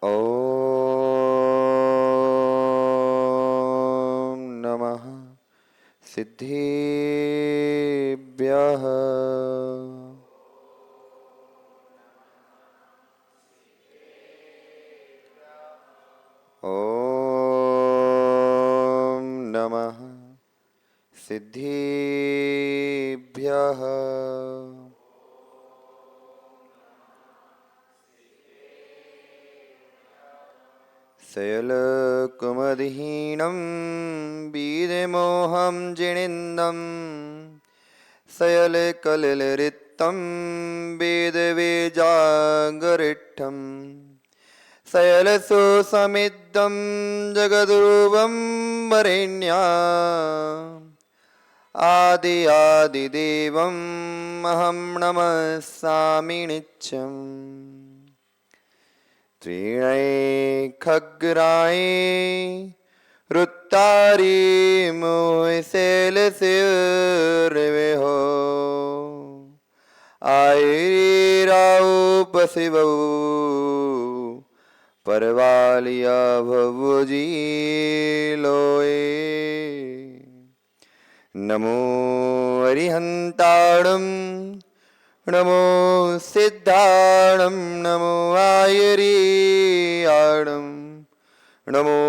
ॐ नमः सिद्धेभ्यः। ॐ नमः सिद्धेभ्यः। शयलकुमदहीनं बीजमोहं जिनिन्दं शयलकलिलरिक्तं वेदवेजागरिष्ठं शयलसुसमिद्धं जगद्रूपं वरेण्या आदिदेवम् अहं नमस्सामि नित्यम्। त्रिणैखग्राय रुत्तारी मोहशैलशिरविहो आयैरावपशिवौ परवालिया भवजीलोये। नमो अरिहन्ताणं नमो सिद्धाणं नमो आयर्याणं नमो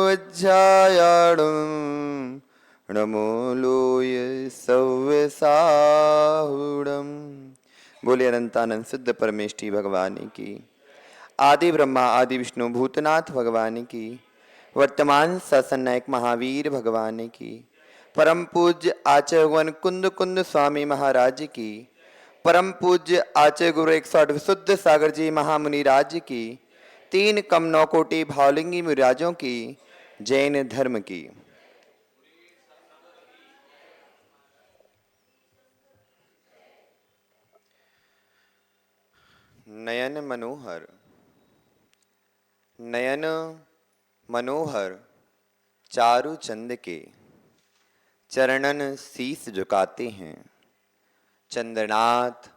अज्जायाणं नमो लोय सव्यसाहुणम्। बोले अनंतानंद सिद्ध परमेष्ठी भगवान की, आदि ब्रह्मा आदि विष्णु भूतनाथ भगवान की, वर्तमान ससनायक महावीर भगवान की, परम पूज्य आचार्य भगवान कुंद कुंद स्वामी महाराज की, परम पूज्य आचार्य गुरु 108 विशुद्ध सागर जी महामुनि राज की, 3 कम 9 कोटि भावलिंगी मुराजों की, जैन धर्म की। नयन मनोहर नयन मनोहर चारु चंद के चरणन शीस झुकाते हैं। चंद्रनाथ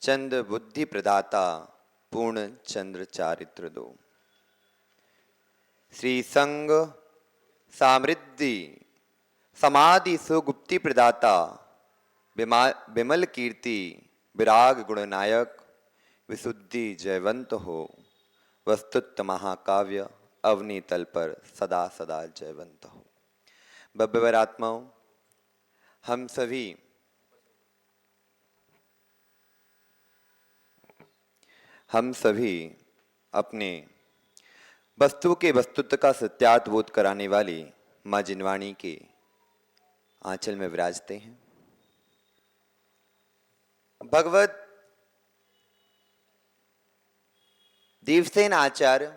चंद्र बुद्धि प्रदाता पूर्ण चंद्र चारित्र दो। श्री संग समृद्धि समाधि सुगुप्ति प्रदाता विमल कीर्ति विराग गुणनायक विशुद्धि जयवंत हो। वस्तुत महाकाव्य अवनी तल पर सदा सदा जयवंत हो। बब्बर आत्माओं, हम सभी अपने वस्तु के वस्तुत्व का सत्यार्थ बोध कराने वाली माँ जिनवाणी के आंचल में विराजते हैं। भगवत देवसेन आचार्य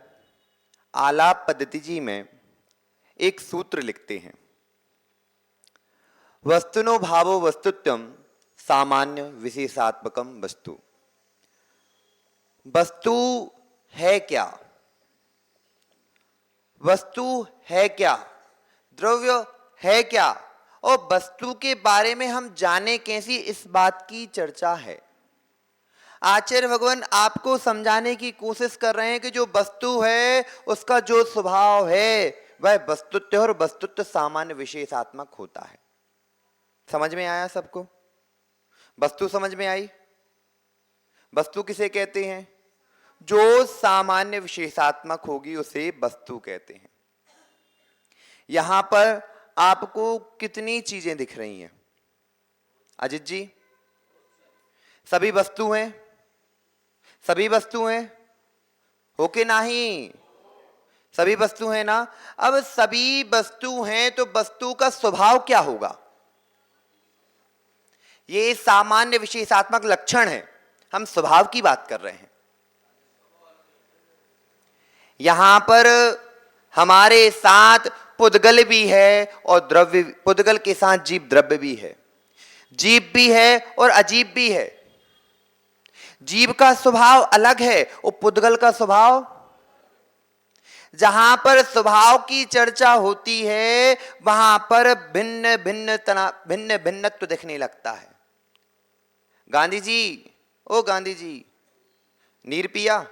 आलाप पद्धति जी में एक सूत्र लिखते हैं, वस्तुनो भावो वस्तुत्वम सामान्य विशेषात्मकम वस्तु। वस्तु है क्या? वस्तु है क्या? द्रव्य है क्या? और वस्तु के बारे में हम जाने कैसी, इस बात की चर्चा है। आचार्य भगवान आपको समझाने की कोशिश कर रहे हैं कि जो वस्तु है उसका जो स्वभाव है वह वस्तुत्व और वस्तुत्व सामान्य विशेषात्मक होता है। समझ में आया सबको? वस्तु समझ में आई? वस्तु किसे कहते हैं? जो सामान्य विशेषात्मक होगी उसे वस्तु कहते हैं। यहां पर आपको कितनी चीजें दिख रही हैं अजित जी? सभी वस्तु हैं? सभी वस्तु हैं हो कि नहीं? सभी वस्तु हैं ना? अब सभी वस्तु हैं तो वस्तु का स्वभाव क्या होगा? ये सामान्य विशेषात्मक लक्षण है, हम स्वभाव की बात कर रहे हैं। यहां पर हमारे साथ पुद्गल भी है और द्रव्य, पुद्गल के साथ जीव द्रव्य भी है, जीव भी है और अजीब भी है। जीव का स्वभाव अलग है और पुद्गल का स्वभाव, जहां पर स्वभाव की चर्चा होती है वहां पर भिन्न भिन्नत्व दिखने लगता है। गांधी जी, ओ गांधी जी, नीर पिया?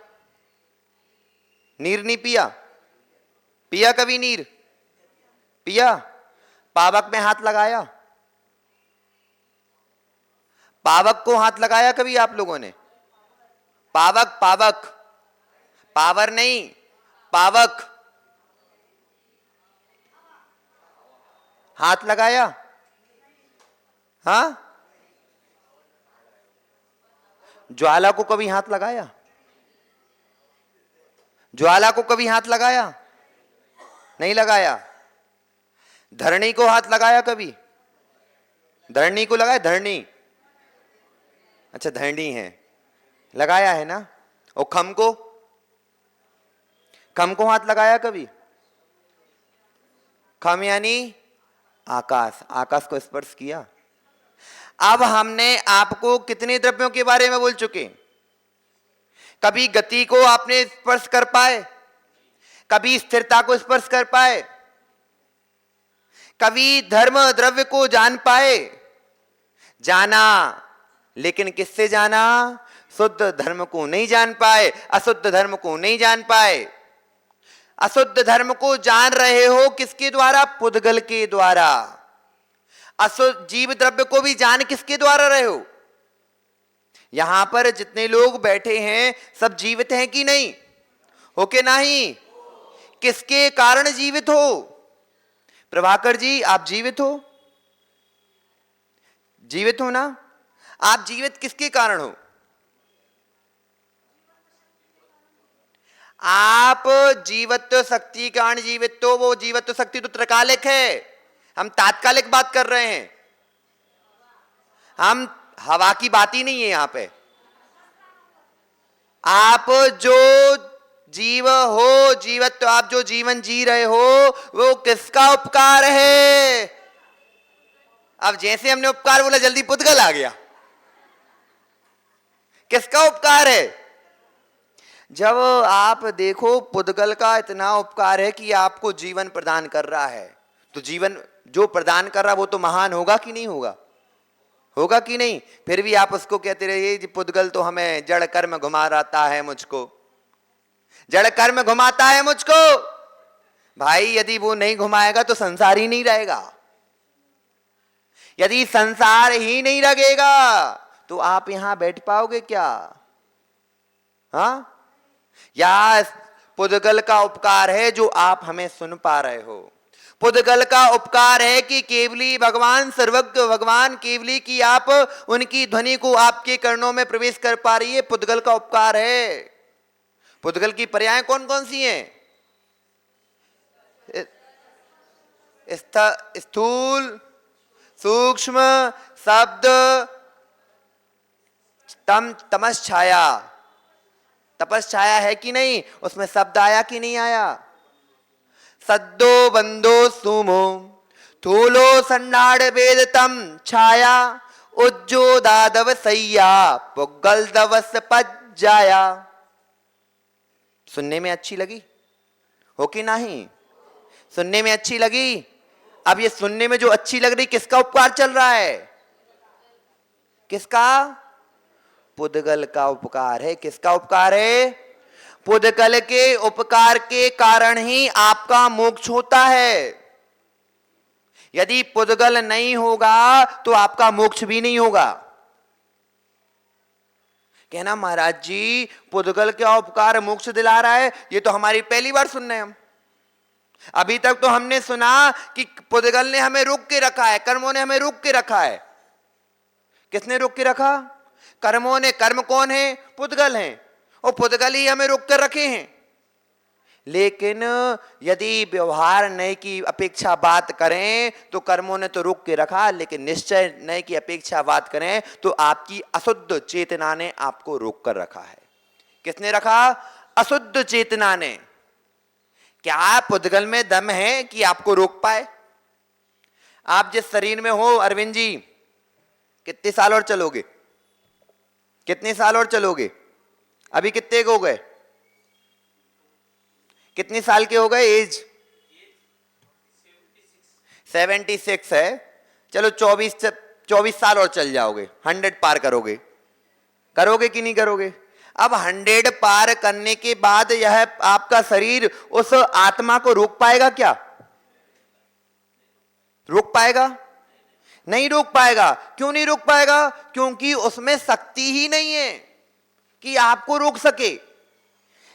नीर नहीं पिया? पिया कभी नीर? पिया? पावक में हाथ लगाया? पावक को हाथ लगाया कभी आप लोगों ने? पावक, पावक, पावर नहीं, पावक, हाथ लगाया? हाँ? ज्वाला को कभी हाथ लगाया? ज्वाला को कभी हाथ लगाया? नहीं लगाया। धरणी को हाथ लगाया कभी? धरणी को लगाया? धरणी, अच्छा धरणी है, लगाया है ना। और खम को? खम को हाथ लगाया कभी? खम यानी आकाश, आकाश को स्पर्श किया। अब हमने आपको कितने द्रव्यों के बारे में बोल चुके? कभी गति को आपने स्पर्श कर पाए? कभी स्थिरता को स्पर्श कर पाए? कभी धर्म द्रव्य को जान पाए? जाना, लेकिन किससे जाना? शुद्ध धर्म को नहीं जान पाए, अशुद्ध धर्म को नहीं जान पाए। अशुद्ध धर्म को जान रहे हो किसके द्वारा? पुद्गल के द्वारा। अशुद्ध जीव द्रव्य को भी जान किसके द्वारा रहे हो? यहां पर जितने लोग बैठे हैं सब जीवित हैं कि नहीं? हो के नहीं? किसके कारण जीवित हो? प्रभाकर जी, आप जीवित हो? जीवित हो ना? आप जीवित किसके कारण हो? आप जीवत्व शक्ति के कारण जीवित हो। वो जीवत्व शक्ति तो त्रिकालिक है, हम तात्कालिक बात कर रहे हैं। हम हवा की बात ही नहीं है यहां पे। आप जो जीव हो, जीवत्व, आप जो जीवन जी रहे हो, वो किसका उपकार है? अब जैसे हमने उपकार बोला जल्दी पुद्गल आ गया। किसका उपकार है? जब आप देखो पुद्गल का इतना उपकार है कि आपको जीवन प्रदान कर रहा है, तो जीवन जो प्रदान कर रहा है वो तो महान होगा कि नहीं होगा? होगा कि नहीं? फिर भी आप उसको कहते रहिए कि पुद्गल तो हमें जड़ कर्म घुमा रहता है, मुझको जड़ कर्म घुमाता है मुझको। भाई यदि वो नहीं घुमाएगा तो संसार ही नहीं रहेगा। यदि संसार ही नहीं लगेगा तो आप यहां बैठ पाओगे क्या? हाँ? या पुद्गल का उपकार है जो आप हमें सुन पा रहे हो। पुद्गल का उपकार है कि केवली भगवान, सर्वज्ञ भगवान केवली की आप उनकी ध्वनि को आपके कर्णों में प्रवेश कर पा रही है। पुद्गल का उपकार है। पुद्गल की पर्याय कौन कौन सी हैं? स्थूल, सूक्ष्म, शब्द, तमश्छाया। तपश्छाया है कि नहीं? उसमें शब्द आया कि नहीं आया? सद्दो बंदो सुमो थूलो संडाड़ वेदतम छाया उज्जो दादव सैया पुग्गल दवस पज्जाया। सुनने में अच्छी लगी? हो कि नहीं? सुनने में अच्छी लगी? अब ये सुनने में जो अच्छी लग रही, किसका उपकार चल रहा है? किसका? पुद्गल का उपकार है। किसका उपकार है? पुद्गल के उपकार के कारण ही आपका मोक्ष होता है। यदि पुद्गल नहीं होगा तो आपका मोक्ष भी नहीं होगा। कहना महाराज जी पुद्गल का उपकार मोक्ष दिला रहा है, ये तो हमारी पहली बार सुन रहे हैं हम। अभी तक तो हमने सुना कि पुद्गल ने हमें रोक के रखा है, कर्मों ने हमें रोक के रखा है। किसने रोक के रखा? कर्मों ने। कर्म कौन है? पुद्गल हैं, और पुद्गल ही हमें रोक कर रखे हैं। लेकिन यदि व्यवहार नए की अपेक्षा बात करें तो कर्मों ने तो रोक के रखा, लेकिन निश्चय नए की अपेक्षा बात करें तो आपकी अशुद्ध चेतना ने आपको रोक कर रखा है। किसने रखा? अशुद्ध चेतना ने। क्या पुद्गल में दम है कि आपको रोक पाए? आप जिस शरीर में हो अरविंद जी, कितने साल और चलोगे? कितने साल और चलोगे? अभी कितने हो गए? कितने साल के हो गए? एज 76 है। चलो 24 साल और चल जाओगे, 100 पार करोगे। करोगे कि नहीं करोगे? अब 100 पार करने के बाद यह आपका शरीर उस आत्मा को रोक पाएगा क्या? रोक पाएगा? नहीं रोक पाएगा। क्यों नहीं रोक पाएगा? क्योंकि उसमें शक्ति ही नहीं है कि आपको रोक सके।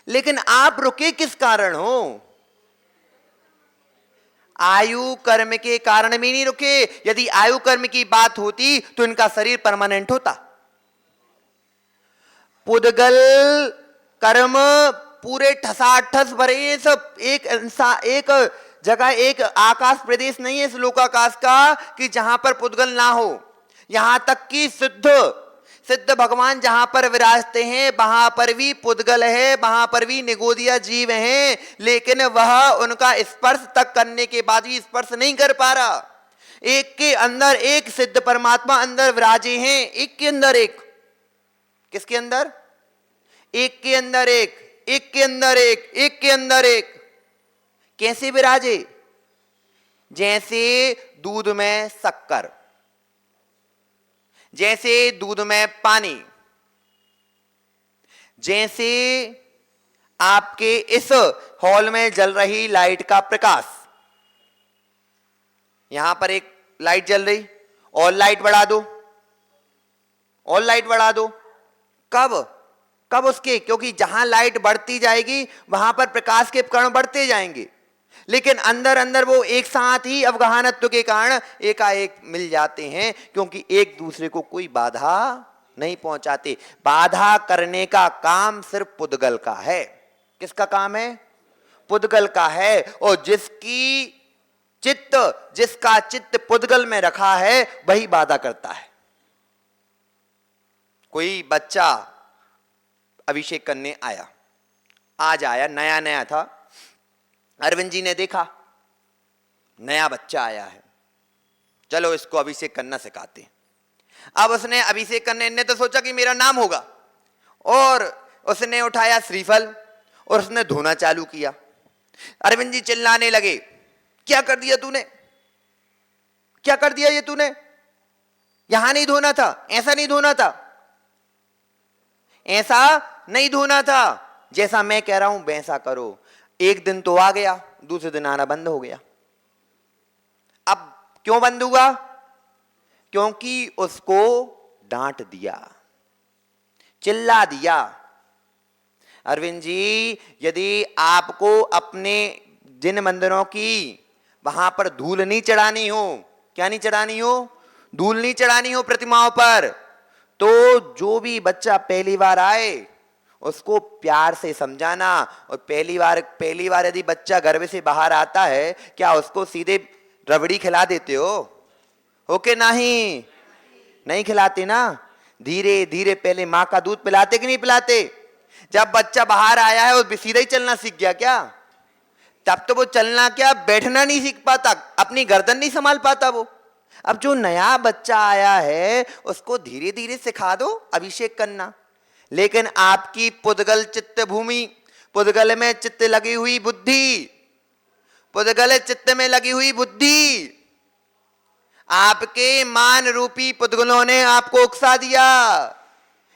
लेकिन आप रुके किस कारण हो? आयु कर्म के कारण भी नहीं रुके। यदि आयु कर्म की बात होती तो इनका शरीर परमानेंट होता। पुद्गल कर्म पूरे ठसाठस भरे सब। एक जगह, एक आकाश प्रदेश नहीं है इस लोकाकाश का कि जहां पर पुद्गल ना हो। यहां तक कि सिद्ध भगवान जहां पर विराजते हैं वहां पर भी पुद्गल है, वहां पर भी निगोदिया जीव हैं, लेकिन वह उनका स्पर्श तक करने के बाद भी स्पर्श नहीं कर पा रहा। एक के अंदर एक सिद्ध परमात्मा अंदर विराजे हैं, एक के अंदर एक। किसके अंदर? एक के अंदर एक, एक के अंदर एक, एक के अंदर एक। कैसे विराजे? जैसे दूध में शक्कर, जैसे दूध में पानी, जैसे आपके इस हॉल में जल रही लाइट का प्रकाश। यहां पर एक लाइट जल रही, और लाइट बढ़ा दो, और लाइट बढ़ा दो। कब उसके? क्योंकि जहां लाइट बढ़ती जाएगी वहां पर प्रकाश के कण बढ़ते जाएंगे, लेकिन अंदर अंदर वो एक साथ ही अवगाहनत्व के कारण एकाएक मिल जाते हैं, क्योंकि एक दूसरे को कोई बाधा नहीं पहुंचाते। बाधा करने का काम सिर्फ पुद्गल का है। किसका काम है? पुद्गल का है। और जिसका चित्त पुद्गल में रखा है वही बाधा करता है। कोई बच्चा अभिषेक करने आया, आज आया, नया नया था। अरविंद जी ने देखा नया बच्चा आया है, चलो इसको अभिषेक करना सिखाते हैं। अब उसने अभिषेक करने ने तो सोचा कि मेरा नाम होगा, और उसने उठाया श्रीफल और उसने धोना चालू किया। अरविंद जी चिल्लाने लगे, क्या कर दिया तूने, क्या कर दिया ये तूने? यहां नहीं धोना था, ऐसा नहीं धोना था, ऐसा नहीं धोना था। जैसा मैं कह रहा हूं वैसा करो। एक दिन तो आ गया, दूसरे दिन आना बंद हो गया। अब क्यों बंद हुआ? क्योंकि उसको डांट दिया, चिल्ला दिया। अरविंद जी, यदि आपको अपने जिन मंदिरों की वहां पर धूल नहीं चढ़ानी हो, क्या नहीं चढ़ानी हो? धूल नहीं चढ़ानी हो प्रतिमाओं पर, तो जो भी बच्चा पहली बार आए उसको प्यार से समझाना। और पहली बार यदि बच्चा गर्भ से बाहर आता है, क्या उसको सीधे रबड़ी खिला देते हो कि नहीं? नहीं खिलाते ना। धीरे धीरे पहले माँ का दूध पिलाते कि नहीं पिलाते? जब बच्चा बाहर आया है वो सीधा ही चलना सीख गया क्या? तब तो वो चलना क्या, बैठना नहीं सीख पाता, अपनी गर्दन नहीं संभाल पाता वो। अब जो नया बच्चा आया है उसको धीरे धीरे सिखा दो अभिषेक करना। लेकिन आपकी पुद्गल चित्त भूमि, पुद्गल में चित्त लगी हुई बुद्धि, पुद्गल चित्त में लगी हुई बुद्धि, आपके मान रूपी पुद्गलों ने आपको उकसा दिया।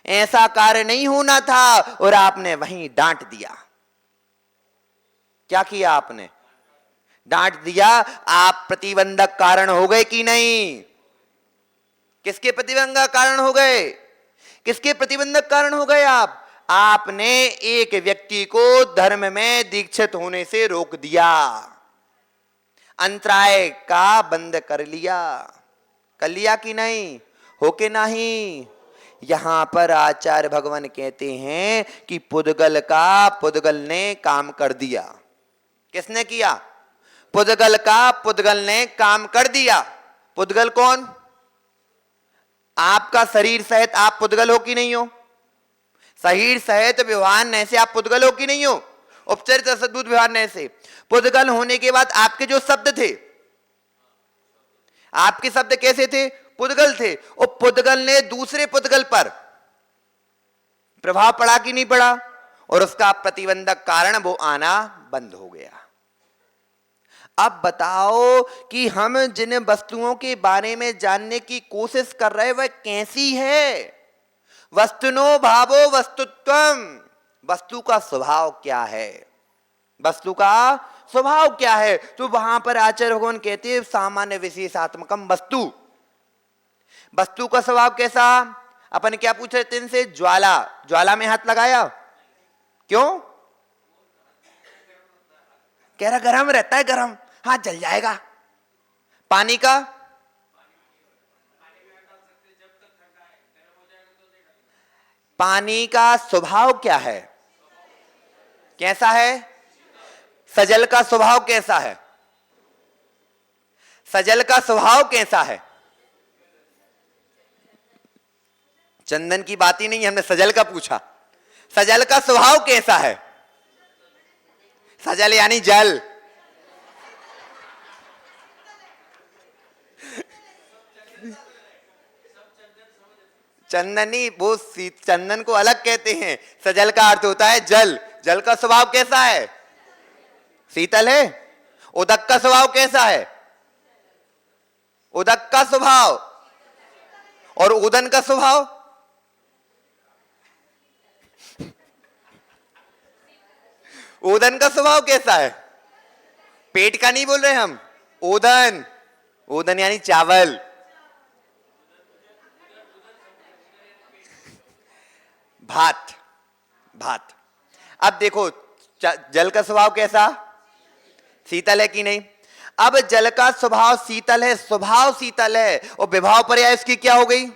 ऐसा कार्य नहीं होना था और आपने वहीं डांट दिया। क्या किया आपने? डांट दिया। आप प्रतिबंधक कारण हो गए कि नहीं? किसके प्रतिबंधक कारण हो गए? किसके प्रतिबंधक कारण हो गए आप? आपने एक व्यक्ति को धर्म में दीक्षित होने से रोक दिया, अंतराय का बंद कर लिया कि नहीं? हो के नहीं? यहां पर आचार्य भगवान कहते हैं कि पुद्गल ने काम कर दिया। किसने किया? पुद्गल ने काम कर दिया। पुद्गल कौन? आपका शरीर सहित आप पुद्गल हो कि नहीं हो? शरीर सहित व्यवहार नए से आप पुद्गल हो कि नहीं हो? उपचरित सद्भुत व्यवहार नए से पुद्गल होने के बाद आपके जो शब्द थे, आपके शब्द कैसे थे? पुद्गल थे। और पुद्गल ने दूसरे पुद्गल पर प्रभाव पड़ा कि नहीं पड़ा? और उसका प्रतिबंधक कारण वो आना बंद हो गया। अब बताओ कि हम जिन वस्तुओं के बारे में जानने की कोशिश कर रहे हैं वह कैसी है? वस्तुनो भावो वस्तुत्वम, वस्तु का स्वभाव क्या है, वस्तु का स्वभाव क्या है। तो वहां पर आचार्य भगवान कहते हैं सामान्य विशेषात्मकम वस्तु। वस्तु का स्वभाव कैसा? अपन क्या पूछ रहे थे इनसे? ज्वाला, ज्वाला में हाथ लगाया, क्यों? कह रहा गर्म रहता है, गर्म, हाथ जल जाएगा। पानी का? पानी का स्वभाव क्या है, कैसा है? सजल का स्वभाव कैसा है? सजल का स्वभाव कैसा है? चंदन की बात ही नहीं, हमने सजल का पूछा। सजल का स्वभाव कैसा है? सजल यानी जल। चंदनी, वो चंदन को अलग कहते हैं, सजल का अर्थ होता है जल। जल का स्वभाव कैसा है? शीतल है। उदक का स्वभाव कैसा है? उदक का स्वभाव। और उदन का स्वभाव? ओदन का स्वभाव कैसा है? पेट का नहीं बोल रहे हम, ओदन। ओदन यानी चावल। भात, भात। अब देखो जल का स्वभाव कैसा? शीतल है कि नहीं? अब जल का स्वभाव शीतल है, स्वभाव शीतल है, और विभाव पर्याय इसकी क्या हो गई?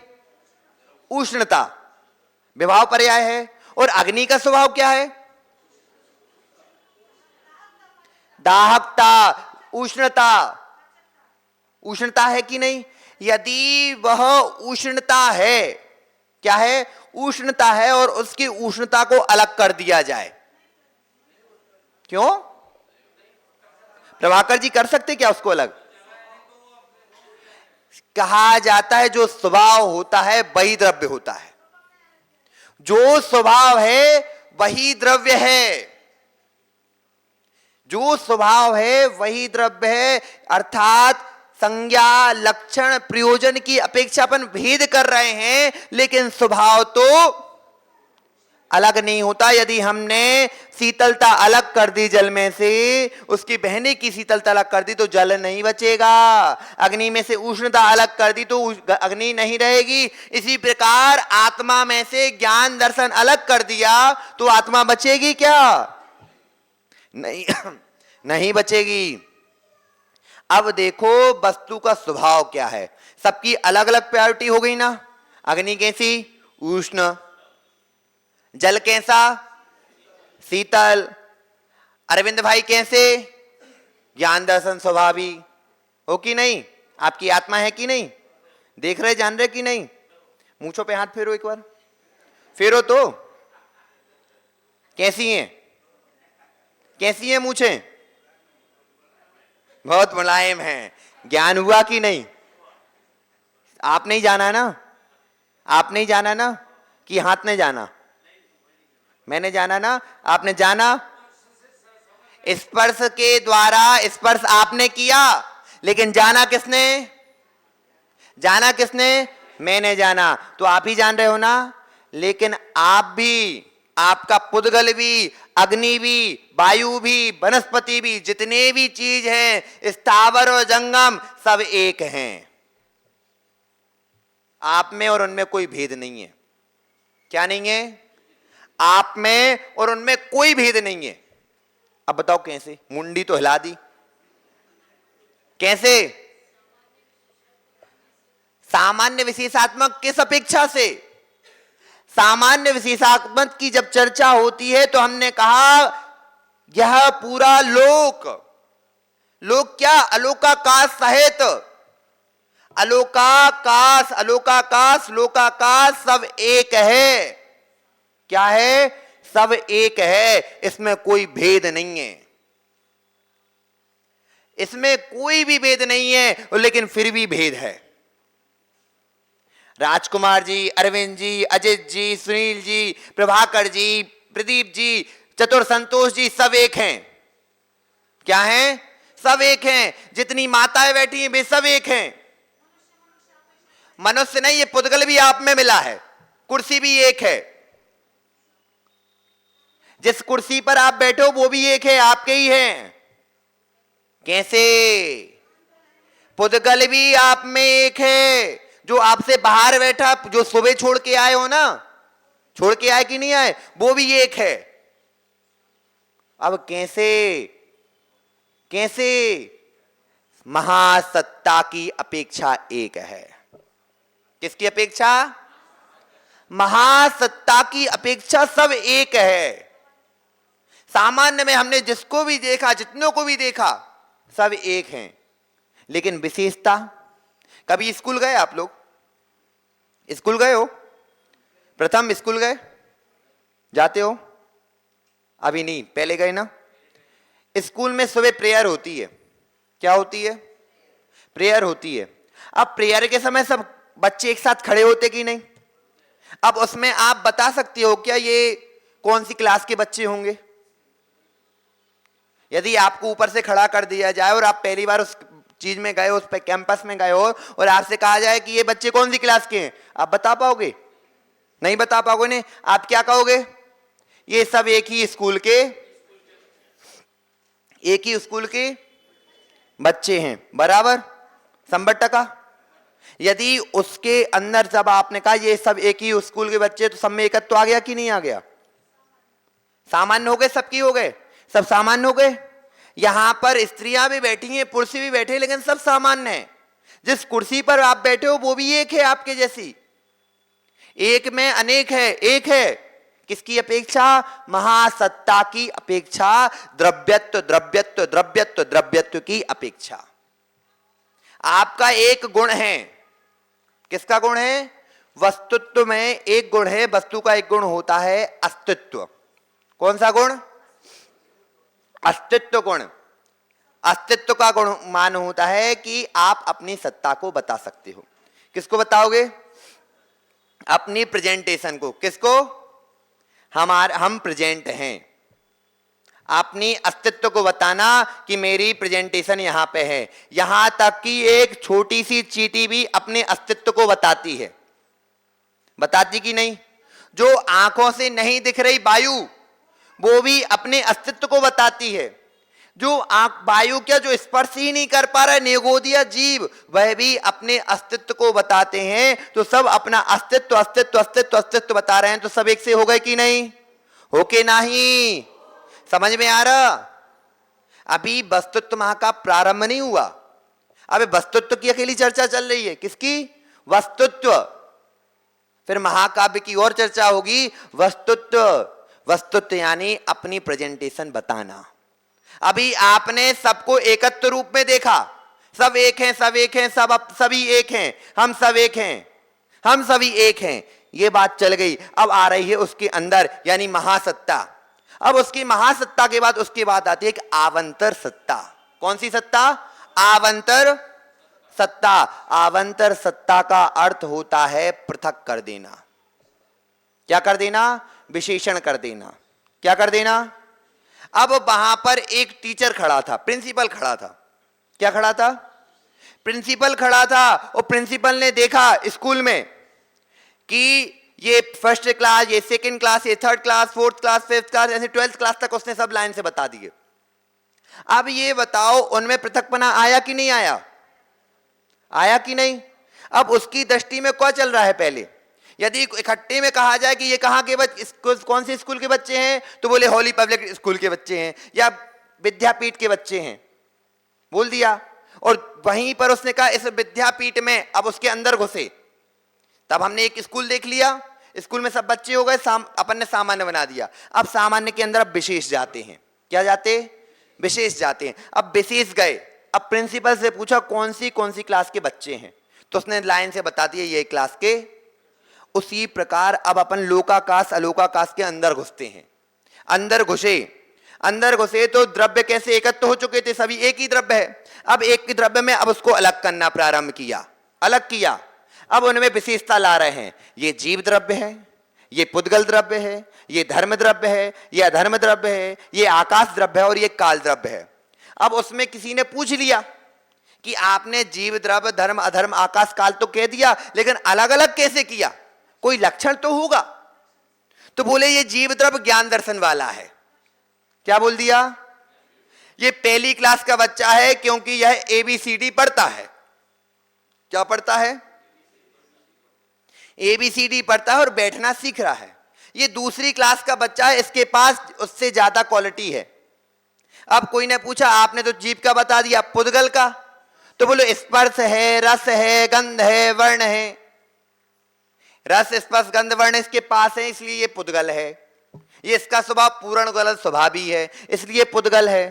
उष्णता। विभाव पर्याय है। और अग्नि का स्वभाव क्या है? दाहकता, उष्णता। उष्णता है कि नहीं? यदि वह उष्णता है, क्या है? उष्णता है, और उसकी उष्णता को अलग कर दिया जाए, क्यों? प्रभाकर जी कर सकते क्या उसको अलग? कहा जाता है जो स्वभाव होता है वही द्रव्य होता है। जो स्वभाव है वही द्रव्य है। जो स्वभाव है वही द्रव्य है। अर्थात संज्ञा, लक्षण, प्रयोजन की अपेक्षा अपन भेद कर रहे हैं, लेकिन स्वभाव तो अलग नहीं होता। यदि हमने शीतलता अलग कर दी जल में से, उसकी बहने की शीतलता अलग कर दी, तो जल नहीं बचेगा। अग्नि में से उष्णता अलग कर दी तो अग्नि नहीं रहेगी। इसी प्रकार आत्मा में से ज्ञान दर्शन अलग कर दिया तो आत्मा बचेगी क्या? नहीं, नहीं बचेगी। अब देखो वस्तु का स्वभाव क्या है। सबकी अलग अलग प्रायोरिटी हो गई ना। अग्नि कैसी? उष्ण। जल कैसा? शीतल। अरविंद भाई कैसे? ज्ञान दर्शन स्वभावी। हो कि नहीं? आपकी आत्मा है कि नहीं? देख रहे, जान रहे कि नहीं? मूंछों पे हाथ फेरो एक बार, फेरो तो। कैसी हैं? कैसी हैं मूंछें? बहुत मुलायम हैं। ज्ञान हुआ कि नहीं? आप नहीं जाना ना? आप नहीं जाना ना? कि हाथ ने जाना? मैंने जाना ना? आपने जाना? स्पर्श के द्वारा स्पर्श आपने किया, लेकिन जाना किसने? जाना किसने? मैंने जाना। तो आप ही जान रहे हो ना। लेकिन आप भी, आपका पुद्गल भी, अग्नि भी, वायु भी, वनस्पति भी, जितने भी चीज हैं, स्थावर और जंगम, सब एक हैं। आप में और उनमें कोई भेद नहीं है। क्या नहीं है? आप में और उनमें कोई भेद नहीं है। अब बताओ कैसे? मुंडी तो हिला दी। कैसे? सामान्य विशेषात्मक किस अपेक्षा से? सामान्य विशेषात्मक की जब चर्चा होती है तो हमने कहा यह पूरा लोक, लोक क्या? अलोकाकाश सहित। अलोकाकाश, अलोकाकाश, लोकाकाश सब एक है। क्या है? सब एक है। इसमें कोई भेद नहीं है। इसमें कोई भी भेद नहीं है, लेकिन फिर भी भेद है। राजकुमार जी, अरविंद जी, अजित जी, सुनील जी, प्रभाकर जी, प्रदीप जी, चतुर संतोष जी, सब एक हैं। क्या हैं? सब एक हैं। जितनी माताएं बैठी हैं वे सब एक हैं। मनुष्य नहीं, ये पुद्गल भी आप में मिला है। कुर्सी भी एक है, जिस कुर्सी पर आप बैठे हो वो भी एक है, आपके ही है। कैसे? पुद्गल भी आप में एक है, जो आपसे बाहर बैठा, जो सुबह छोड़ के आए हो ना, छोड़ के आए कि नहीं आए, वो भी एक है। अब कैसे? कैसे? महासत्ता की अपेक्षा एक है। किसकी अपेक्षा? महासत्ता की अपेक्षा सब एक है। सामान्य में हमने जिसको भी देखा, जितनों को भी देखा, सब एक हैं, लेकिन विशेषता। कभी स्कूल गए आप लोग? स्कूल गए हो? प्रथम स्कूल गए? जाते हो? अभी नहीं, पहले गए ना? स्कूल में सुबह प्रेयर होती है। क्या होती है? प्रेयर होती है। अब प्रेयर के समय सब बच्चे एक साथ खड़े होते कि नहीं? अब उसमें आप बता सकते हो क्या ये कौन सी क्लास के बच्चे होंगे? यदि आपको ऊपर से खड़ा कर दिया जाए और आप पहली बार उस चीज में गए हो, उस पे कैंपस में गए हो, और आपसे कहा जाए कि ये बच्चे कौन सी क्लास के हैं, आप बता पाओगे? नहीं बता पाओगे ने। आप क्या कहोगे? ये सब एक ही स्कूल के बच्चे हैं, बराबर, 100%। यदि उसके अंदर जब आपने कहा ये सब एक ही स्कूल के बच्चे, तो सब में एकत्व आ गया कि नहीं आ गया? सामान्य हो गए, सबकी हो गए, सब सामान्य हो गए। यहां पर स्त्रियां भी बैठी हैं, पुरुष भी बैठे हैं, लेकिन सब सामान्य है। जिस कुर्सी पर आप बैठे हो वो भी एक है, आपके जैसी। एक में अनेक है, एक है। किसकी अपेक्षा? महासत्ता की अपेक्षा, द्रव्यत्व द्रव्यत्व द्रव्यत्व द्रव्यत्व की अपेक्षा। आपका एक गुण है। किसका गुण है? वस्तुत्व में एक गुण है, वस्तु का एक गुण होता है अस्तित्व। कौन सा गुण? अस्तित्व गुण। अस्तित्व का गुण मान होता है कि आप अपनी सत्ता को बता सकते हो। किसको बताओगे? अपनी प्रेजेंटेशन को। किसको? हम प्रेजेंट हैं। अपनी अस्तित्व को बताना कि मेरी प्रेजेंटेशन यहां पे है। यहां तक कि एक छोटी सी चींटी भी अपने अस्तित्व को बताती है। बताती कि नहीं? जो आंखों से नहीं दिख रही वायु, वो भी अपने अस्तित्व को बताती है। जो वायु क्या, जो स्पर्श ही नहीं कर पा रहा है, निगोदिया जीव, वह भी अपने अस्तित्व को बताते हैं। तो सब अपना अस्तित्व अस्तित्व अस्तित्व अस्तित्व बता रहे हैं। तो सब एक से हो गए कि नहीं? होके नहीं? समझ में आ रहा? अभी वस्तुत्व महा का प्रारंभ नहीं हुआ। अबे वस्तुत्व की अकेली चर्चा चल रही है। किसकी? वस्तुत्व। फिर महाकाव्य की और चर्चा होगी। वस्तुत्व, वस्तुत्व यानी अपनी प्रेजेंटेशन बताना। अभी आपने सबको एकत्व रूप में देखा, सब एक हैं, सब एक हैं, सभी एक हैं, हम सब एक हैं, हम सभी एक हैं, ये बात चल गई। अब आ रही है उसके अंदर यानी महासत्ता। अब उसकी महासत्ता के बाद उसके बाद आती है एक आवंतर सत्ता। कौन सी सत्ता? आवंतर सत्ता। आवंतर सत्ता का अर्थ होता है पृथक कर देना। क्या कर देना? विशेषण कर देना। क्या कर देना? अब वहां पर एक टीचर खड़ा था, प्रिंसिपल खड़ा था। क्या खड़ा था? प्रिंसिपल खड़ा था। और प्रिंसिपल ने देखा स्कूल में कि ये फर्स्ट क्लास, ये सेकंड क्लास, ये third class, fourth class, fifth class, ऐसे 12th क्लास तक उसने सब लाइन से बता दिए। अब ये बताओ उनमें पृथकपना आया कि नहीं आया? आया कि नहीं? अब उसकी दृष्टि में क्या चल रहा है? पहले यदि इकट्ठे में कहा जाए कि ये कहाँ के बच्चे, कौन से स्कूल के बच्चे हैं, तो बोले हॉली पब्लिक स्कूल के बच्चे हैं या विद्यापीठ के बच्चे हैं, बोल दिया। और वहीं पर उसने कहा इस विद्यापीठ में, अब उसके अंदर घुसे, तब हमने एक स्कूल देख लिया, स्कूल में सब बच्चे हो गए, अपन ने सामान्य बना दिया। अब सामान्य के अंदर अब विशेष जाते हैं। क्या जाते? विशेष जाते हैं। अब विशेष गए, अब प्रिंसिपल से पूछा कौन सी क्लास के बच्चे हैं, तो उसने लाइन से बता दिया ये क्लास के। उसी प्रकार अब अपन लोकाकाश अलोकाकाश के अंदर घुसते हैं। अंदर घुसे तो द्रव्य कैसे एकत्र हो चुके थे? सभी एक ही द्रव्य है। अब एक द्रव्य में अब उसको अलग करना प्रारंभ किया, अलग किया। अब उनमें विशेषता ला रहे हैं। ये जीव द्रव्य है, ये पुद्गल द्रव्य है, ये धर्म द्रव्य है, ये अधर्म द्रव्य है, ये आकाश द्रव्य है और ये काल द्रव्य है। अब उसमें किसी ने पूछ लिया कि आपने जीव द्रव्य धर्म अधर्म आकाश काल तो कह दिया, लेकिन अलग अलग कैसे किया? कोई लक्षण तो होगा। तो बोले ये जीव द्रव्य ज्ञान दर्शन वाला है। क्या बोल दिया? ये पहली क्लास का बच्चा है क्योंकि यह एबीसीडी पढ़ता है। क्या पढ़ता है? एबीसीडी पढ़ता है और बैठना सीख रहा है। ये दूसरी क्लास का बच्चा है, इसके पास उससे ज्यादा क्वालिटी है। अब कोई ने पूछा आपने तो जीव का बता दिया, पुद्गल का? तो बोलो स्पर्श है, रस है, गंध है, वर्ण है। रस स्पर्श गंध वर्ण इसके पास है, इसलिए ये पुद्गल है। ये इसका स्वभाव पूर्ण गलत स्वभाव भी है, इसलिए पुद्गल है।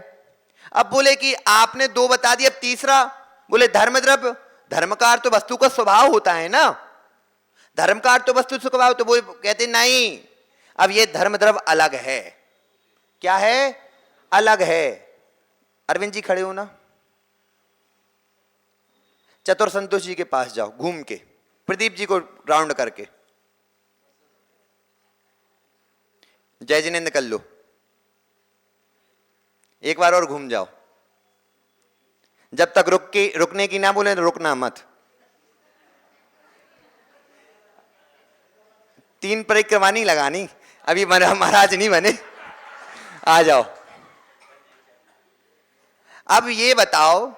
अब बोले कि आपने दो बता दिया, अब तीसरा बोले धर्म द्रव्य। धर्म का अर्थ तो वस्तु का स्वभाव होता है ना, धर्म का अर्थ तो वस्तु स्वभाव। तो वो कहते नहीं, अब ये धर्म द्रव्य अलग है। क्या है? अलग है। अरविंद जी खड़े हो ना, चतुर संतोष जी के पास जाओ घूम के, प्रदीप जी को राउंड करके, जय जिनेन्द्र कर लो, एक बार और घूम जाओ। जब तक रुकने की ना बोले तो रुकना मत। 3 परिक्रमा नहीं लगानी, अभी महाराज नहीं बने। आ जाओ। अब ये बताओ,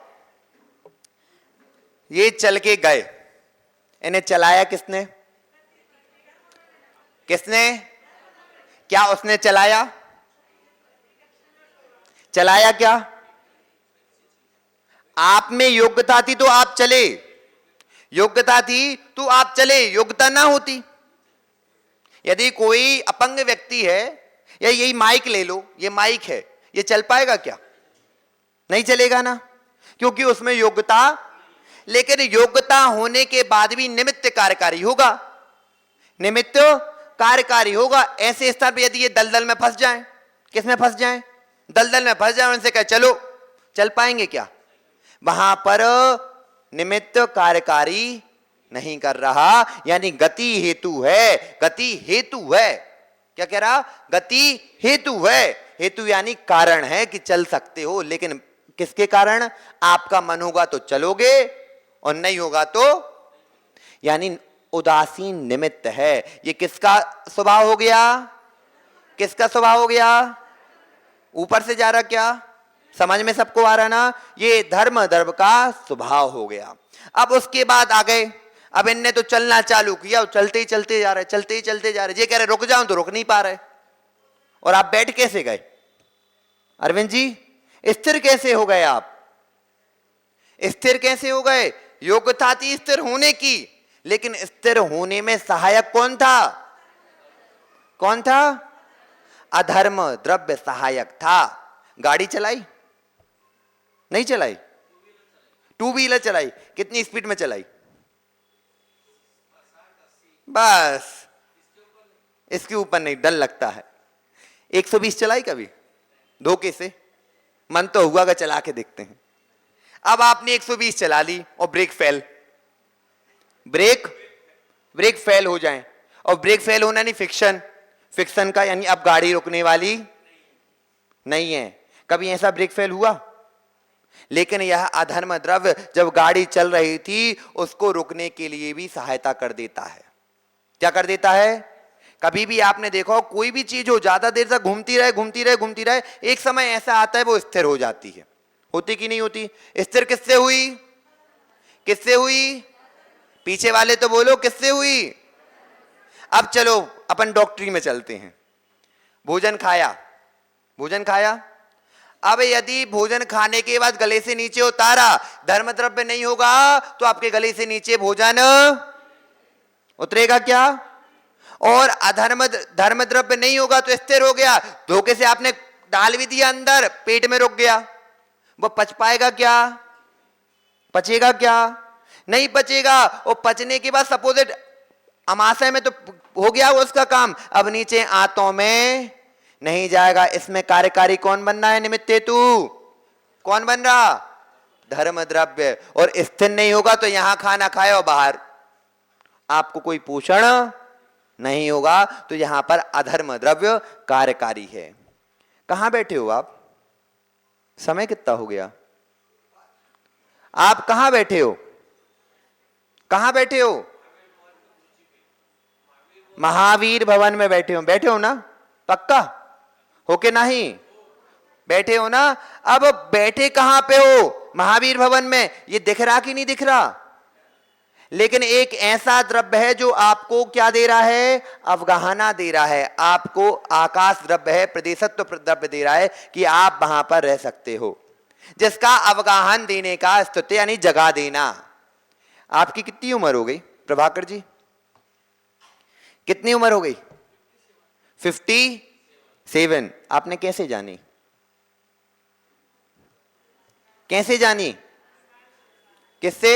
ये चल के गए, इन्हें चलाया किसने? किसने? क्या उसने चलाया? चलाया क्या? आप में योग्यता थी तो आप चले, योग्यता थी तो आप चले, योग्यता ना होती। यदि कोई अपंग व्यक्ति है, या यही माइक ले लो, ये माइक है, ये चल पाएगा क्या? नहीं चलेगा ना, क्योंकि उसमें योग्यता। लेकिन योग्यता होने के बाद भी निमित्त कार्यकारी होगा, निमित्त कार्यकारी होगा। ऐसे स्तर पर यदि ये दलदल में फंस जाएं, किस में फंस जाएं? दलदल में फंस जाएं, उनसे कहे चलो, चल पाएंगे क्या? वहां पर निमित्त कार्यकारी नहीं कर रहा, यानी गति हेतु है। गति हेतु है। क्या कह रहा? गति हेतु है। हेतु यानी कारण है कि चल सकते हो, लेकिन किसके कारण? आपका मन होगा तो चलोगे और नहीं होगा तो, यानी उदासीन निमित्त है। ये किसका स्वभाव हो गया? किसका स्वभाव हो गया? ऊपर से जा रहा, क्या समझ में सबको आ रहा ना? ये धर्म द्रव्य का स्वभाव हो गया। अब उसके बाद आ गए, अब इनने तो चलना चालू किया, चलते ही चलते जा रहे, चलते ही चलते जा रहे। ये कह रहे रुक जाऊं तो रुक नहीं पा रहे। और आप बैठ कैसे गए? अरविंद जी स्थिर कैसे हो गए? आप स्थिर कैसे हो गए? योग्यता थी स्थिर होने की, लेकिन स्थिर होने में सहायक कौन था? कौन था? अधर्म द्रव्य सहायक था। गाड़ी चलाई? नहीं चलाई। 2 व्हीलर चलाई, कितनी स्पीड में चलाई? बस इसके ऊपर नहीं, डर लगता है। 120 चलाई कभी धोखे से? मन तो हुआ, चला के देखते हैं। अब आपने 120 चला ली और ब्रेक फेल, ब्रेक फेल हो जाए। और ब्रेक फेल होना नहीं फिक्शन, फिक्शन का यानी अब गाड़ी रुकने वाली नहीं है। कभी ऐसा ब्रेक फेल हुआ? लेकिन यह अधर्म द्रव्य जब गाड़ी चल रही थी उसको रुकने के लिए भी सहायता कर देता है। क्या कर देता है? कभी भी आपने देखा हो, कोई भी चीज हो, ज्यादा देर तक घूमती रहे, एक समय ऐसा आता है वो स्थिर हो जाती है। होती कि नहीं होती? स्थिर किससे हुई? किससे हुई? पीछे वाले तो बोलो, किससे हुई? अब चलो अपन डॉक्टरी में चलते हैं। भोजन खाया। अब यदि भोजन खाने के बाद गले से नीचे उतारा, धर्म द्रव्य नहीं होगा तो आपके गले से नीचे भोजन उतरेगा क्या? और धर्म द्रव्य नहीं होगा तो स्थिर हो गया। धोखे से आपने डाल भी दिया अंदर, पेट में रुक गया, वो पच पाएगा क्या? पचेगा क्या? नहीं पचेगा। और पचने के बाद सपोजिट अमाशय में तो हो गया उसका काम, अब नीचे आंतों में नहीं जाएगा। इसमें कार्यकारी कौन बन रहा है? निमित्त हेतु कौन बन रहा? धर्म द्रव्य। और स्थिर नहीं होगा तो यहां खाना खाए और बाहर आपको कोई पोषण नहीं होगा, तो यहां पर अधर्म द्रव्य कार्यकारी है। कहां बैठे हो आप? समय कितना हो गया? आप कहां बैठे हो? कहां बैठे हो? महावीर भवन में बैठे हो ना? पक्का हो के नहीं? बैठे हो ना? अब बैठे कहां पे हो? महावीर भवन में। ये दिख रहा कि नहीं दिख रहा? लेकिन एक ऐसा द्रव्य है जो आपको क्या दे रहा है? अवगाहना दे रहा है आपको। आकाश द्रव्य है, प्रदेशत्व द्रव्य दे रहा है कि आप वहां पर रह सकते हो, जिसका अवगाहन देने का स्तुति यानी जगा देना। आपकी कितनी उम्र हो गई प्रभाकर जी? कितनी उम्र हो गई? 57। आपने कैसे जानी? कैसे जानी? किससे?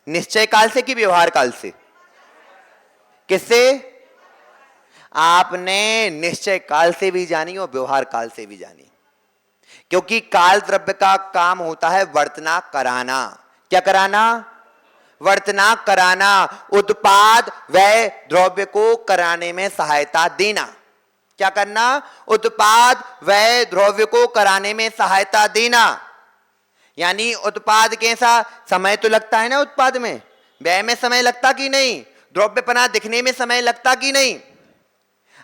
निश्चय काल से कि व्यवहार काल से? किससे? आपने निश्चय काल से भी जानी और व्यवहार काल से भी जानी, क्योंकि काल द्रव्य का काम होता है वर्तना कराना। क्या कराना? वर्तना कराना। उत्पाद वह द्रव्य को कराने में सहायता देना। क्या करना? उत्पाद वह द्रव्य को कराने में सहायता देना। यानी उत्पाद कैसा? समय तो लगता है ना उत्पाद में, व्यय में समय लगता कि नहीं? द्रव्यपना दिखने में समय लगता कि नहीं?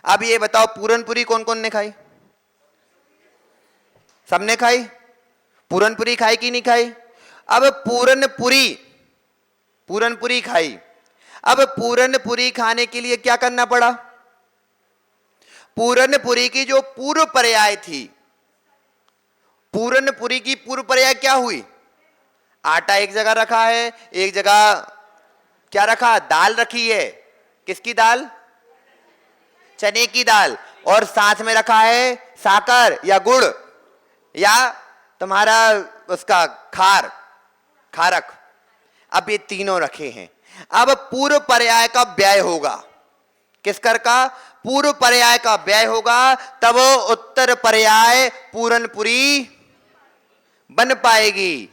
अब ये बताओ, पूरनपुरी कौन कौन ने खाई? सबने खाई? पूरनपुरी खाई कि नहीं खाई? अब पूरनपुरी खाई। अब पूरनपुरी खाने के लिए क्या करना पड़ा? पूरनपुरी की जो पूर्व पर्याय थी, पूरनपुरी की पूर्व पर्याय क्या हुई? आटा एक जगह रखा है, एक जगह क्या रखा? दाल रखी है। किसकी दाल? चने की दाल। और साथ में रखा है साकर या गुड़ या तुम्हारा उसका खारक। अब ये तीनों रखे हैं। अब पूर्व पर्याय का व्यय होगा। किस कर का? पूर्व पर्याय का व्यय होगा, तब उत्तर पर्याय पूरनपुरी बन पाएगी।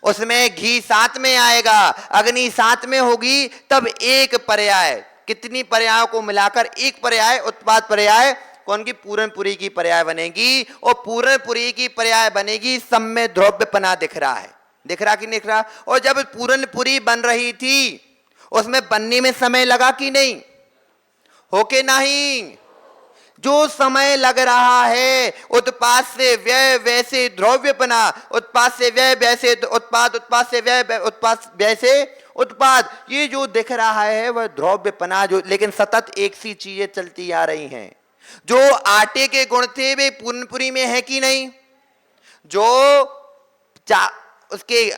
उसमें घी साथ में आएगा, अग्नि साथ में होगी, तब एक पर्याय, कितनी पर्यायों को मिलाकर एक पर्याय, उत्पाद पर्याय कौन की? पूरनपुरी की पर्याय बनेगी। और पूरनपुरी की पर्याय बनेगी, सब में द्रव्यपना दिख रहा है। दिख रहा कि नहीं दिख रहा? और जब पूरनपुरी बन रही थी, उसमें बनने में समय लगा कि नहीं? हो के नहीं? जो समय लग रहा है, उत्पाद से व्यय, व्यय से द्रव्यपना, उत्पाद से व्यय, व्यय से उत्पाद, उत्पाद से व्यय, उत्पाद व्यय से उत्पाद, ये जो दिख रहा है वह द्रव्यपना। जो लेकिन सतत एक सी चीजें चलती आ रही हैं। जो आटे के गुण थे वे पूरनपुरी में है कि नहीं? जो उसके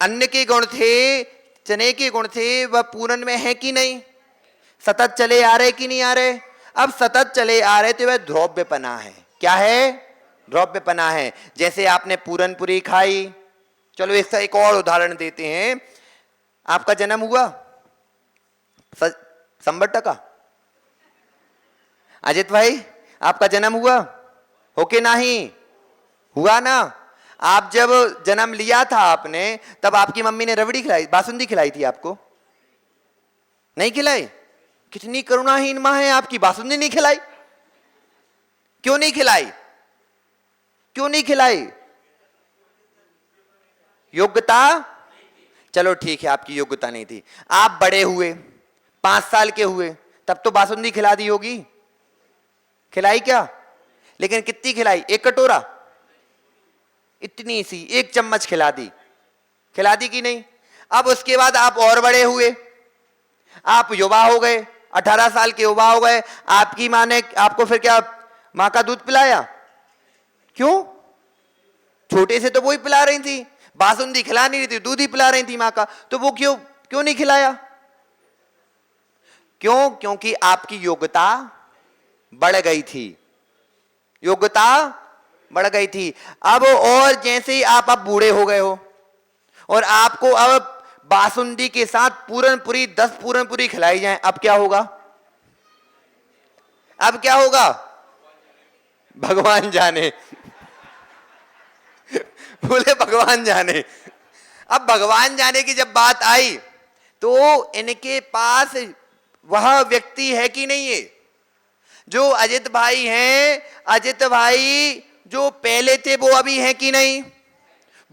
अन्न के गुण थे, चने के गुण थे, वह पूरन में है कि नहीं? सतत चले आ रहे कि नहीं आ रहे? अब सतत चले आ रहे तो वह द्रव्यपना है। क्या है? द्रव्यपना है। जैसे आपने पूरनपुरी खाई। चलो इसका एक और उदाहरण देते हैं। आपका जन्म हुआ संबट का? अजित भाई आपका जन्म हुआ? हो के नहीं? हुआ ना? आप जब जन्म लिया था आपने, तब आपकी मम्मी ने रबड़ी खिलाई, बासुंदी खिलाई थी आपको? नहीं खिलाई? कितनी करुणाहीन मां है आपकी, बासुंदी नहीं खिलाई? क्यों नहीं खिलाई? क्यों नहीं खिलाई? योग्यता? चलो ठीक है, आपकी योग्यता नहीं थी। आप बड़े हुए, 5 साल के हुए, तब तो बासुंदी खिला दी होगी। खिलाई क्या? लेकिन कितनी खिलाई? 1 कटोरा? इतनी सी 1 चम्मच खिला दी। खिला दी कि नहीं? अब उसके बाद आप और बड़े हुए, आप युवा हो गए, 18 साल के युवा हो गए। आपकी मां ने आपको फिर क्या मां का दूध पिलाया? क्यों? छोटे से तो वो ही पिला रही थी, बासुंदी खिला नहीं रही थी, दूध ही पिला रही थी मां का, तो वो क्यों नहीं खिलाया? क्यों? क्योंकि आपकी योग्यता बढ़ गई थी। योग्यता बढ़ गई थी। अब और जैसे ही आप अब बूढ़े हो गए हो और आपको अब बासुंदी के साथ पूरनपुरी 10 पूरनपुरी खिलाई जाए, अब क्या होगा? अब क्या होगा? भगवान जाने। बोले भगवान जाने। अब भगवान जाने की जब बात आई तो इनके पास वह व्यक्ति है कि नहीं है? जो अजित भाई हैं, अजित भाई जो पहले थे वो अभी हैं कि नहीं?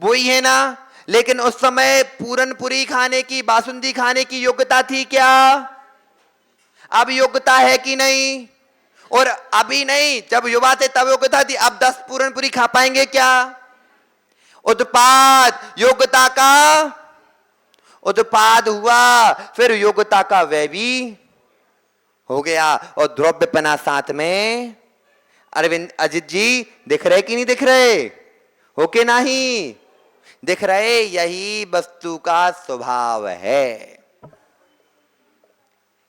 वो ही है ना? लेकिन उस समय पूरनपुरी खाने की, बासुंदी खाने की योग्यता थी क्या? अब योग्यता है कि नहीं? और अभी नहीं, जब युवा थे तब योग्यता थी, अब 10 पूरन पूरी खा पाएंगे क्या? उत्पाद, योग्यता का उत्पाद हुआ, फिर योग्यता का व्यय भी हो गया, और द्रव्यपना साथ में। अरविंद अजित जी दिख रहे कि नहीं दिख रहे? हो के नहीं दिख रहे? यही वस्तु का स्वभाव है,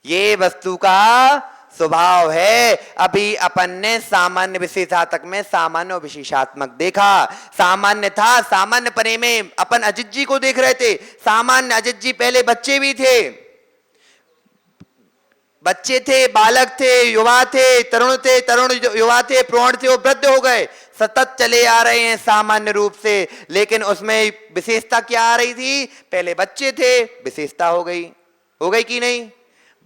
ये वस्तु का स्वभाव है। अभी अपन ने सामान्य विशेषात्मक में सामान्य और विशेषात्मक देखा। सामान्य था, सामान्य परे में अपन अजित जी को देख रहे थे। सामान्य अजित जी पहले बच्चे भी थे, बच्चे थे, बालक थे, युवा थे, तरुण युवा थे, प्रौढ़ थे, वो वृद्ध हो गए, सतत चले आ रहे हैं सामान्य रूप से। लेकिन उसमें विशेषता क्या आ रही थी? पहले बच्चे थे, विशेषता हो गई कि नहीं?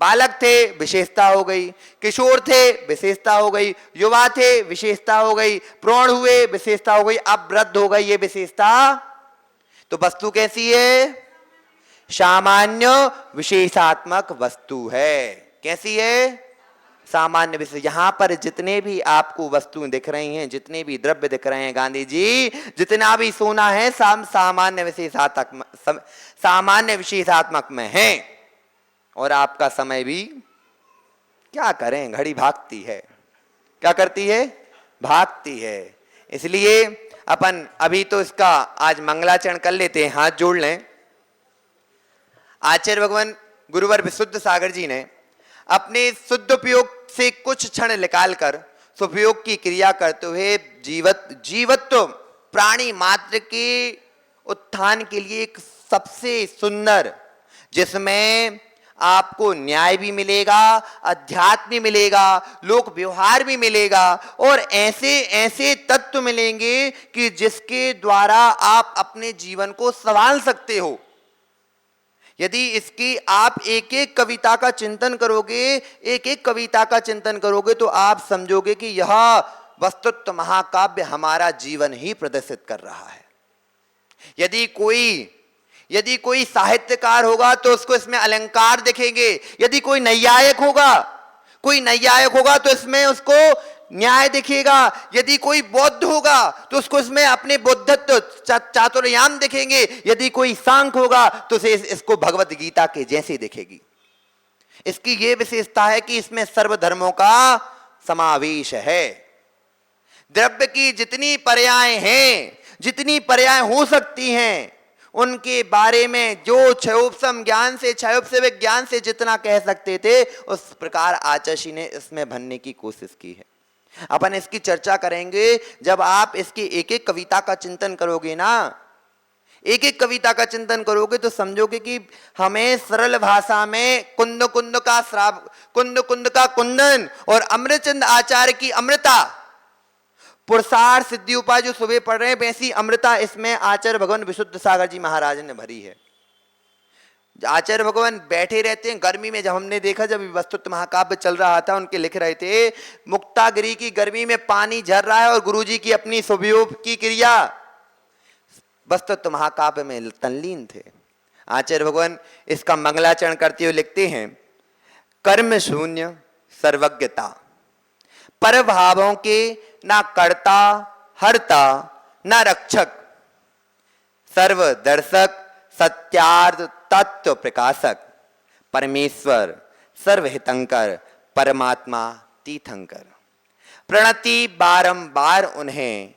बालक थे, विशेषता हो गई, किशोर थे, विशेषता हो गई, युवा थे, विशेषता हो गई, प्रौढ़ हुए, विशेषता हो गई, अब वृद्ध हो गई, ये विशेषता। तो वस्तु कैसी है? सामान्य विशेषात्मक वस्तु है। कैसी है? सामान्य विशेष। यहां पर जितने भी आपको वस्तुएं दिख रही हैं, जितने भी द्रव्य दिख रहे हैं गांधी जी, जितना भी सोना है सामान्य विशेषात्मक में है। और आपका समय भी क्या करें, घड़ी भागती है। क्या करती है? भागती है। इसलिए अपन अभी तो इसका आज मंगलाचरण कर लेते हैं, हाथ जोड़ लें। आचार्य भगवान गुरुवर विशुद्ध सागर जी ने अपने शुद्ध उपयोग से कुछ क्षण निकालकर सुपयोग की क्रिया करते हुए जीवत्व प्राणी मात्र के उत्थान के लिए एक सबसे सुंदर, जिसमें आपको न्याय भी मिलेगा, अध्यात्म भी मिलेगा, लोक व्यवहार भी मिलेगा, और ऐसे ऐसे तत्व मिलेंगे कि जिसके द्वारा आप अपने जीवन को संभाल सकते हो। यदि इसकी आप एक एक कविता का चिंतन करोगे, एक एक कविता का चिंतन करोगे, तो आप समझोगे कि यह वस्तुतः महाकाव्य हमारा जीवन ही प्रदर्शित कर रहा है। यदि कोई साहित्यकार होगा तो उसको इसमें अलंकार दिखेंगे। यदि कोई नैयायिक होगा तो इसमें उसको न्याय दिखेगा। यदि कोई बौद्ध होगा तो उसको इसमें अपने बुद्धत्व चातुर्याम दिखेंगे। यदि कोई सांख्य होगा तो इसको भगवत गीता के जैसे दिखेगी। इसकी यह विशेषता है कि इसमें सर्वधर्मों का समावेश है। द्रव्य की जितनी पर्याय हैं, जितनी पर्याय हो सकती हैं, उनके बारे में जो क्षयोपम ज्ञान से, क्षयोपसेविक ज्ञान से जितना कह सकते थे, उस प्रकार आचार्य ने इसमें भरने की कोशिश की है। अपन इसकी चर्चा करेंगे जब आप इसकी एक एक कविता का चिंतन करोगे ना, एक एक कविता का चिंतन करोगे तो समझोगे कि हमें सरल भाषा में कुंद कुंद का श्राप, कुंद कुंद का कुंदन और अमृतचंद आचार्य की अमृता, पुरुषार्थ सिद्धि उपाय जो सुबह पढ़ रहे हैं, वैसी अमृता इसमें आचार्य भगवान विशुद्ध सागर जी महाराज ने भरी है। आचार्य भगवान बैठे रहते हैं गर्मी में। जब हमने देखा, जब वस्तुतः महाकाव्य चल रहा था, उनके लिख रहे थे, मुक्तागिरी की गर्मी में पानी झर रहा है और गुरुजी की अपनी सुबह की क्रिया, वस्तुतः महाकाव्य में तल्लीन थे। आचार्य भगवान इसका मंगलाचरण करते हुए लिखते हैं, कर्म शून्य सर्वज्ञता, पर भावों के ना कर्ता हरता ना रक्षक, सर्वदर्शक सत्यार्थ तत्व प्रकाशक, परमेश्वर सर्वहितंकर परमात्मा तीर्थंकर, प्रणति बारंबार उन्हें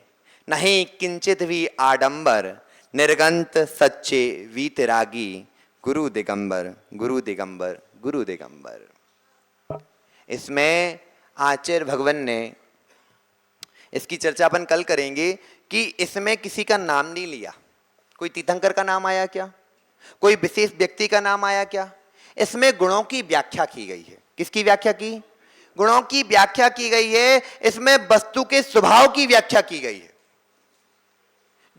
नहीं किंचित भी आडंबर, निर्गंत सच्चे वीतरागी, गुरु दिगंबर गुरु दिगंबर गुरु दिगंबर। इसमें आचार्य भगवान ने, इसकी चर्चा अपन कल करेंगे, कि इसमें किसी का नाम नहीं लिया। कोई तीर्थंकर का नाम आया क्या? कोई विशेष व्यक्ति का नाम आया क्या? इसमें गुणों की व्याख्या की गई है। किसकी व्याख्या की? गुणों की व्याख्या की गई है। इसमें वस्तु के स्वभाव की व्याख्या की गई है।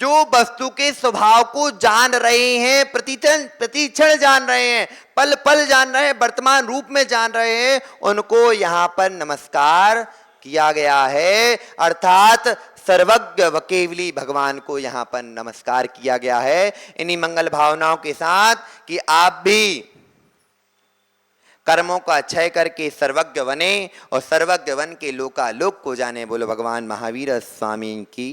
जो वस्तु के स्वभाव को जान रहे हैं, प्रतिक्षण जान रहे हैं, पल पल जान रहे हैं, वर्तमान रूप में जान रहे हैं, उनको यहां पर नमस्कार किया गया है। अर्थात सर्वज्ञ व केवली भगवान को यहां पर नमस्कार किया गया है। इन्हीं मंगल भावनाओं के साथ कि आप भी कर्मों का क्षय करके सर्वज्ञ बने और सर्वज्ञ बन के लोकालोक को जाने। बोलो भगवान महावीर स्वामी की।